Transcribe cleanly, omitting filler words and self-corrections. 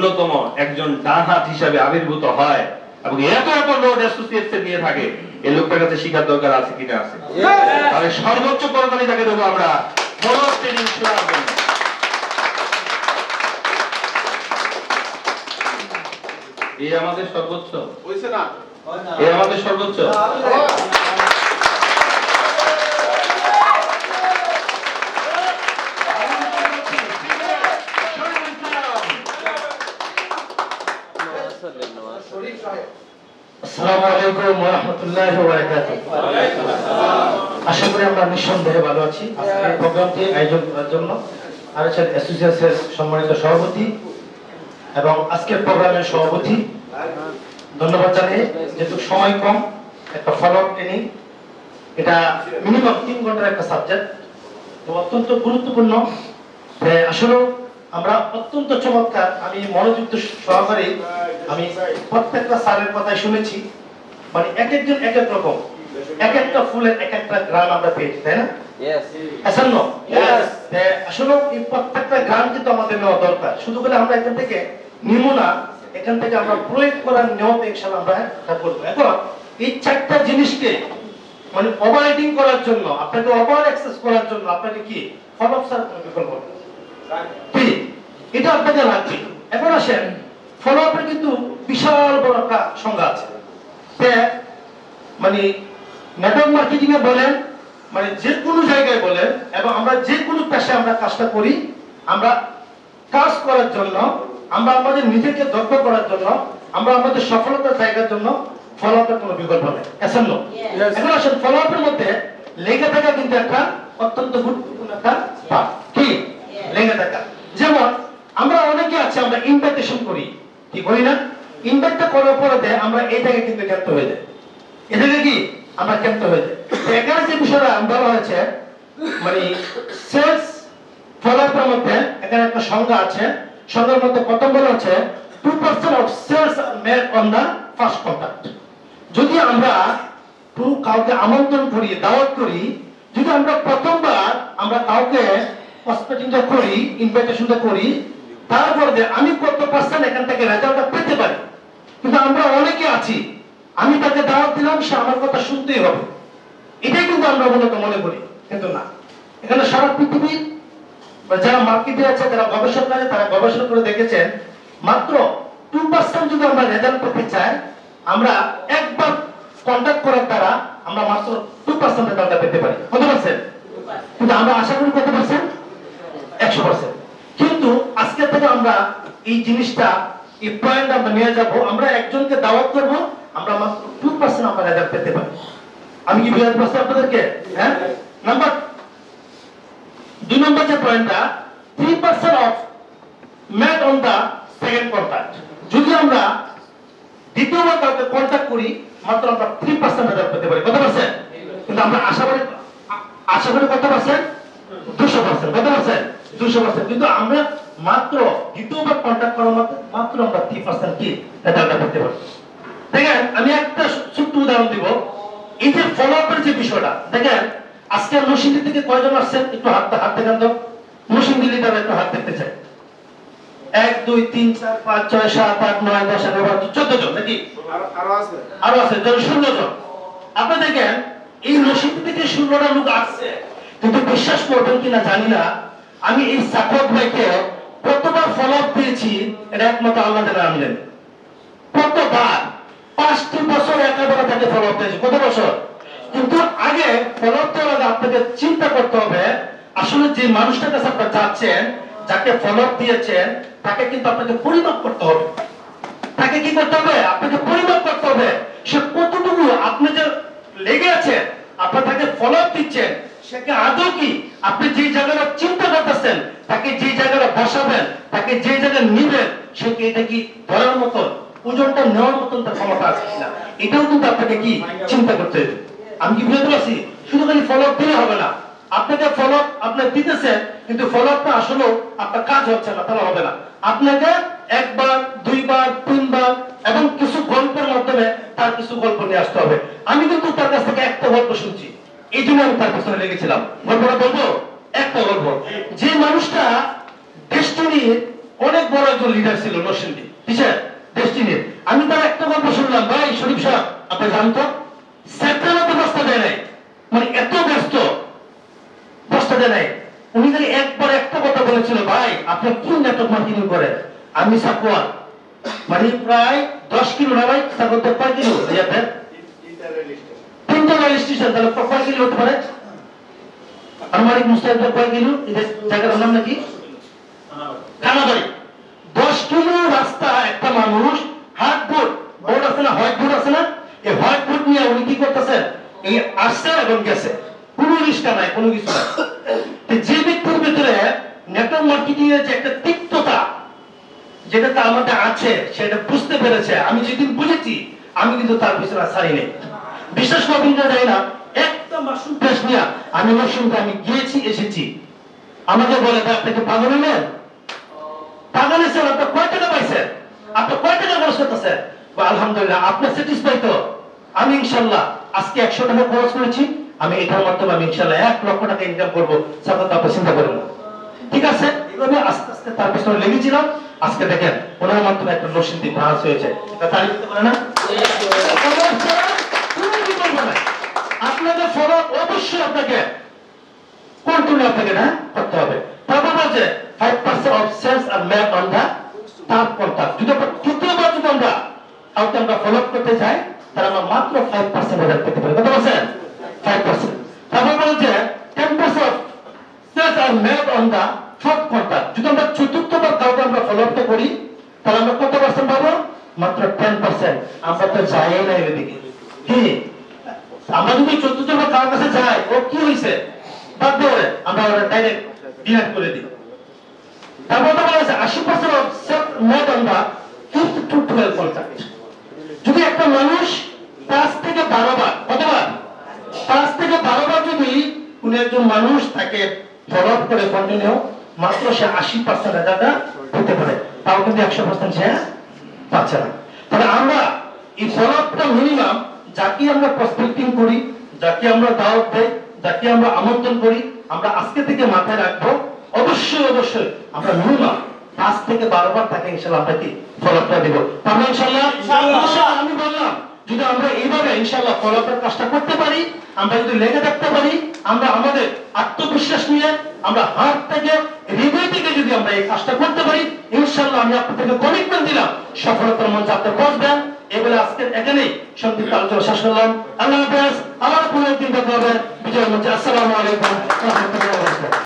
ন্যূনতম একজন ডান হাত হিসাবে আবির্ভূত হয় এবং এত এত লোড অ্যাসোসিয়েটস নিয়ে থাকে, এই লোকটার কাছে শিখার দরকার আছে কিনা আছে। তাহলে সর্বোচ্চ করতালি তাকে দেবো আমরা ফলো ট্রেনিং শোনার জন্য। এই আমাদের সর্বোচ্চ হইছে না, এই আমাদের সর্বোচ্চ। আসসালামু আলাইকুম ওয়া রাহমাতুল্লাহি ওয়া বারাকাতুহু। আশা করি আমরা নিঃসন্দেহে ভালো আছি। আজকের প্রোগ্রামটি আয়োজন করার জন্য আর অ্যাসোসিয়েশনের সম্মানিত সভাপতি এবং আজকের প্রোগ্রামের সভাপতি ধন্যবাদ জানিয়ে, যেহেতু সময় কম, একটা ফলো আপ ট্রেনিং, এটা মিনিমাম 3 ঘন্টার একটা সাবজেক্ট, তো অত্যন্ত গুরুত্বপূর্ণ। আসলে আমরা অত্যন্ত চমৎকার, আমি মনোযুক্ত সহকারে আমি প্রত্যেকটা স্যারের কথাই শুনেছি। মানে এক একজন এক এক রকম, এক একটা ফুলের এক একটা গ্রাম আমরা পেয়েছি, তাই না? আসলে এই প্রত্যেকটা গ্রাম কিন্তু আমাদের নেওয়া দরকার। শুধু করে আমরা এখান থেকে নিব না, এখান থেকে আমরা প্রয়োগ করার নিয়তে ইনশাআল্লাহ আমরা এটা করব। এখন এই চারটা জিনিসকে মানে ওভাররাইডিং করার জন্য, আপনাকে ওভার অ্যাক্সেস করার জন্য আপনাকে কি ফলো আপ স্যার বিকল্প কি এটা আপনাকে লাগবে। এখন আসেন, ফলো আপের কিন্তু বিশাল বড় একটা সংজ্ঞা আছে। মানে নেটওয়ার্ক মার্কেটিং এ বলেন, মানে যে কোনো জায়গায় বলেন, এবং আমরা যে কোনো পেশায় আমরা কাজটা করি, আমরা কাজ করার জন্য, আমরা আমাদের নিজেকে দক্ষ করার জন্য, আমরা আমাদের সফলতার জায়গার জন্য ফলো আপের কোনো বিকল্প নেই। এখন আসেন, ফলো আপের মধ্যে লেগে থাকা কিন্তু একটা অত্যন্ত গুরুত্বপূর্ণ একটা পার্ট। কি লেগে থাকা? যেমন আমরা অনেকে আছে, আমরা ইনভাইটেশন করি, কি করি না? ইনভাইটটা করার পরে আমরা এই জায়গায় কিন্তু ক্যাপ্ট হয়ে যায়, এই জায়গায় কি আমরা ক্যাপ্ট হয়ে যায়। এখানে যে বিষয়টা বলা হয়েছে, মানে সেলস ফলো আপের মধ্যে এখানে একটা সংজ্ঞা আছে। সংজ্ঞার মধ্যে প্রথম বলা হচ্ছে 2% of sales are made on the first contact। যদি আমরা কাউকে আমন্ত্রণ করি, দাওয়াত করি, যদি আমরা প্রথমবার আমরা কাউকে প্রসপেক্টিংটা করি, ইনভাইটেশনটা করি, তারপর যে আমি কত পার্সেন্ট এখান থেকে রেজাল্টটা পেতে পারি। কিন্তু আমরা অনেকে আছি, আমি তাকে দাওয়াত দিলাম, সে আমার কথা শুনতেই হবে, এটাই কিন্তু আমরা মূলত মনে করি। কিন্তু না, এখানে সারা পৃথিবীর যারা মার্কেটে আছে, যারা গবেষক আছে, তারা গবেষণা করে দেখেছেন মাত্র 2% যদি আমরা রেজাল্ট পেতে চাই, আমরা একবার কন্টাক্ট করার দ্বারা আমরা মাত্র 2% রেজাল্টটা পেতে পারি। কত পার্সেন্ট? কিন্তু আমরা আশা করি কত পার্সেন্ট? 100%। কিন্তু আজকে থেকে আমরা এই জিনিসটা, এই পয়েন্ট আমরা নিয়ে যাব, আমরা একজনকে দাওয়াত করব, আমরা মাত্র 2% আমরা রেজাল্ট পেতে পারি। আমি কি বুঝাতে পারছি আপনাদেরকে? হ্যাঁ। নাম্বার 2 নম্বর যে পয়েন্টটা, 3% of made on the second contact. যদি আমরা দ্বিতীয়বার কাউকে কন্টাক্ট করি, মাত্র আমরা 3% রেজাল্ট পেতে পারি। কত পার্সেন্ট? কিন্তু আমরা আশা করি কত পার্সেন্ট? 200%। কত পার্সেন্ট? 200%। কিন্তু আমরা মাত্র দ্বিতীয়বার কন্টাক্ট করার মাত্র আমরা 3% কি রেজাল্টটা পেতে পারি। দেখেন, আমি একটা ছোট্ট উদাহরণ দিব। এই যে ফলো আপের যে বিষয়টা, দেখেন আজকে নরসিংদী থেকে কয়জন আসছেন? একটু হাত দেখান তো। নরসিংদী লিডার একটু হাত দেখতে চাই। 1 2 3 4 5 6 7 8 9 10 11 12 14 জন নাকি? আরো আছে 16 জন। আপনি দেখেন, এই নরসিংদী থেকে 16টা লোক আসছে, কিন্তু বিশ্বাস করবেন কিনা জানি না, আমি এই সাকত ভাইকে কতবার ফলো আপ দিয়েছি এটা একমাত্র আল্লাহ জানে, আমি জানি কতবার। 5টি বছর একেবারে তাকে ফলো আপ দিয়েছি। কত বছর? কিন্তু আগে ফলো আপ দেওয়ার আগে আপনাকে চিন্তা করতে হবে, আসলে যে মানুষটার কাছে আপনি যাচ্ছেন, যাকে ফলো আপ দিয়েছেন, তাকে কিন্তু আপনাকে পরিমাপ করতে হবে। তাকে কি করতে হবে? আপনাকে পরিমাপ করতে হবে। সে কতটুকু আপনি যে লেগে আছেন, আপনি তাকে ফলো আপ দিচ্ছেন, সে কি আদৌ কি আপনি যে জায়গাটা চিন্তা করতেছেন, তাকে যে জায়গাটা বসাবেন, তাকে যে জায়গায় নিবেন, সে কি এটা কি ধরার মতন, ওজনটা নেওয়ার মতন তার ক্ষমতা আছে কিনা, এটাও কিন্তু আপনাকে কি চিন্তা করতে হবে। আমি কি বুঝতে পারছি? শুধু খালি ফলো আপ দিলে হবে না, আপনাকে ফলো আপ আপনি দিতেছেন, কিন্তু ফলো আপটা আসলে আপনার কাজ হচ্ছে না, তাহলে হবে না। আপনাকে একবার, দুইবার, তিনবার এবং কিছু গল্পের মাধ্যমে তার কিছু গল্প নিয়ে আসতে হবে। আমি কিন্তু তার কাছ থেকে একটা গল্প শুনছি, এই জন্য আমি তার পেছনে লেগেছিলাম। গল্পটা বলবো, একটা গল্প। যে মানুষটা ডেস্টিনির অনেক বড় একজন লিডার ছিল নরসিংদী কিসের ডেস্টিনির। আমি তার একটা গল্প শুনলাম, ভাই শরীফ সাহেব আপনি জানতো সেপ্টেম্বরে বস্তা দেয় নাই, মানে এত ব্যস্ত বস্তা দেয় নাই। উনি খালি একবার একটা কথা বলেছিল, ভাই আপনি কি নেটওয়ার্ক মার্কেটিং করেন? আমি সাকুয়া মানে প্রায় 10 কিলো না ভাই, সাকুয়া কয় কিলো ইয়াতে 3টা রেল স্টেশন, তাহলে কয় কিলো হতে পারে? আনুমানিক মুস্তাহিদ কয় কিলো? এই জায়গার নাম নাকি খানাবাড়ি। 10 কিলো রাস্তা একটা মানুষ হাত বোর্ড বোর্ড আছে না, হোয়াইট বোর্ড আছে না, এই হোয়াইট বোর্ড নিয়ে উনি কি করতেছেন, এই আসছে এবং গেছে, কোনো রিস্কা নাই, কোনো কিছু নাই। যে ব্যক্তির ভিতরে নেটওয়ার্ক মার্কেটিং এর যে একটা তিক্ততা যেটা তার মধ্যে আছে সেটা বুঝতে পেরেছে, আমি যেদিন বুঝেছি আমি কিন্তু তার পিছনে ছাড়ি নেই। বিশেষ করে যাই না, একটা মাশরুম পেশ নিয়ে আমি মাশরুমটা আমি গিয়েছি এসেছি। আমাকে বলে ভাই আপনাকে পাগল হলেন, পাগল হয়েছেন, আপনি কয় টাকা পাইছেন, আপনি কয় টাকা খরচ করতেছেন? আলহামদুলিল্লাহ আপনি স্যাটিসফাই তো? আমি ইনশাল্লাহ আজকে 100 টাকা খরচ করেছি, আমি এটার মাধ্যমে আমি ইনশাল্লাহ 1 লক্ষ টাকা ইনকাম করবো, সাথে আপনি চিন্তা করেন না। ঠিক আছে, এভাবে আস্তে আস্তে তার পিছনে লেগেছিলাম। আজকে দেখেন ওনার মাধ্যমে একটা নরসিংদী ব্রাঞ্চ হয়েছে, এটা তারিফ করতে পারে না? আপনাদের ফলো অবশ্যই আপনাকে কন্টিনিউ আপনাকে না করতে হবে। তারপর বলছে 5% of sales are made on the term contract. যদি আমরা তৃতীয়বার যদি আমরা কাউকে আমরা ফলো করতে চাই তাহলে আমরা মাত্র 5% রেট পেতে পারি। কত বলছেন? 5%। তারপর বলছে 10% of sales are made on the fourth contract. যদি আমরা চতুর্থবার কাউকে আমরা ফলো আপ করি তাহলে আমরা কত পার্সেন্ট পাবো? মাত্র 10%। আমরা তো যাই না এদিকে, কি আমরা যদি চতুর্থবার কারোর কাছে যাই, ও কি হইছে বাদ দিয়ে আমরা ওরা ডাইরেক্ট ডিনার করে দিই। তারপর তো বলা আছে 80% of sales made on the 5th to 12 contract. যদি একটা মানুষ 5 থেকে 12 বার, কতবার? 5 থেকে 12 বার যদি কোন একজন মানুষ তাকে ফলো আপ করে কন্টিনিউ, মাত্র সে 80% টাকা পেতে পারে, তাও কিন্তু 100% সে পাচ্ছে না। তবে আমরা এই ফলো আপটা মিনিমাম যাকে আমরা প্রসপেক্টিং করি, যাকে আমরা দাওয়াত দেই, যাকে আমরা আমন্ত্রণ করি, আমরা আজকে থেকে মাথায় রাখবো অবশ্যই অবশ্যই আমরা মিনিমাম 5 থেকে 12 বার তাকে ইনশাআল্লাহ আমরা কি ফলো আপটা দেব। আমরা ইনশাআল্লাহ আমি বললাম যদি আমরা এইভাবে ইনশাআল্লাহ ফলো আপের কাজটা করতে পারি, আমরা যদি লেগে থাকতে পারি, আমরা আমাদের আত্মবিশ্বাস নিয়ে আমরা হাত থেকে হৃদয় থেকে যদি আমরা এই কাজটা করতে পারি, ইনশাআল্লাহ আমি আপনাদেরকে কমিটমেন্ট দিলাম সফলতার মঞ্চে আপনি পৌঁছবেন। এবারে আজকে এখানেই সংক্ষিপ্ত আলোচনা শেষ করলাম। আল্লাহ হাফেজ। আবার কোনো একদিন দেখা হবে বিজয় মঞ্চে। আসসালামু আলাইকুম ওয়া রাহমাতুল্লাহি ওয়া বারাকাতুহু।